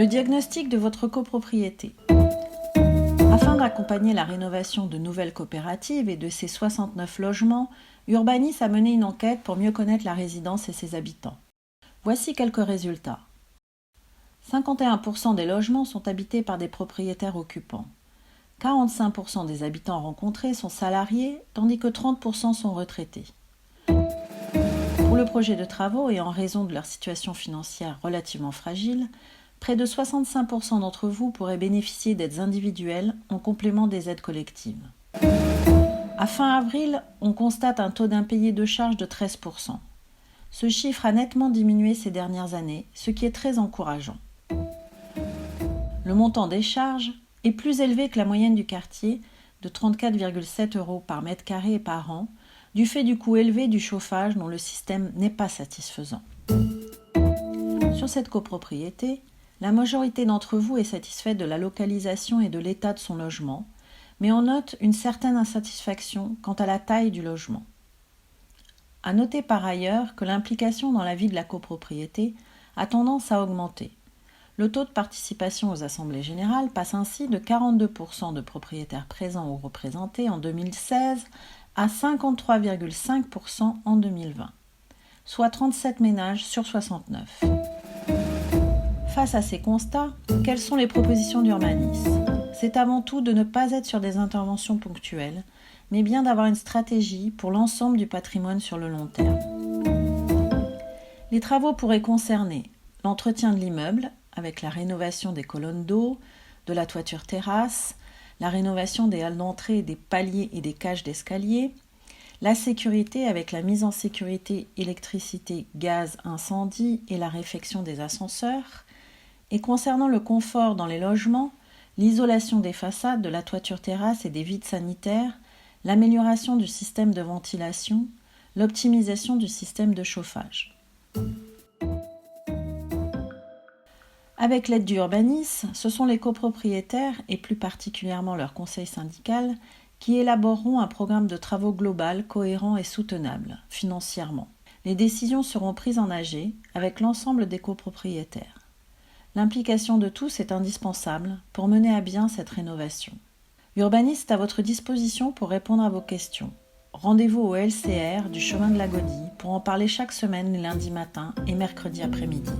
Le diagnostic de votre copropriété. Afin d'accompagner la rénovation de nouvelles coopératives et de ses 69 logements, Urbanis a mené une enquête pour mieux connaître la résidence et ses habitants. Voici quelques résultats. 51% des logements sont habités par des propriétaires occupants. 45% des habitants rencontrés sont salariés, tandis que 30% sont retraités. Pour le projet de travaux et en raison de leur situation financière relativement fragile, près de 65% d'entre vous pourraient bénéficier d'aides individuelles en complément des aides collectives. À fin avril, on constate un taux d'impayé de charges de 13%. Ce chiffre a nettement diminué ces dernières années, ce qui est très encourageant. Le montant des charges est plus élevé que la moyenne du quartier, de 34,7 € par mètre carré et par an, du fait du coût élevé du chauffage dont le système n'est pas satisfaisant. Sur cette copropriété, la majorité d'entre vous est satisfaite de la localisation et de l'état de son logement, mais on note une certaine insatisfaction quant à la taille du logement. À noter par ailleurs que l'implication dans la vie de la copropriété a tendance à augmenter. Le taux de participation aux assemblées générales passe ainsi de 42% de propriétaires présents ou représentés en 2016 à 53,5% en 2020, soit 37 ménages sur 69. Face à ces constats, quelles sont les propositions d'Urbanis ? C'est avant tout de ne pas être sur des interventions ponctuelles, mais bien d'avoir une stratégie pour l'ensemble du patrimoine sur le long terme. Les travaux pourraient concerner l'entretien de l'immeuble, avec la rénovation des colonnes d'eau, de la toiture terrasse, la rénovation des halles d'entrée, des paliers et des cages d'escalier, la sécurité avec la mise en sécurité électricité, gaz, incendie et la réfection des ascenseurs, et concernant le confort dans les logements, l'isolation des façades, de la toiture terrasse et des vides sanitaires, l'amélioration du système de ventilation, l'optimisation du système de chauffage. Avec l'aide du Urbanis, ce sont les copropriétaires, et plus particulièrement leur conseil syndical, qui élaboreront un programme de travaux global, cohérent et soutenable, financièrement. Les décisions seront prises en AG avec l'ensemble des copropriétaires. L'implication de tous est indispensable pour mener à bien cette rénovation. Urbanis est à votre disposition pour répondre à vos questions. Rendez-vous au LCR du chemin de la Gaudie pour en parler chaque semaine les lundis matins et mercredis après-midi.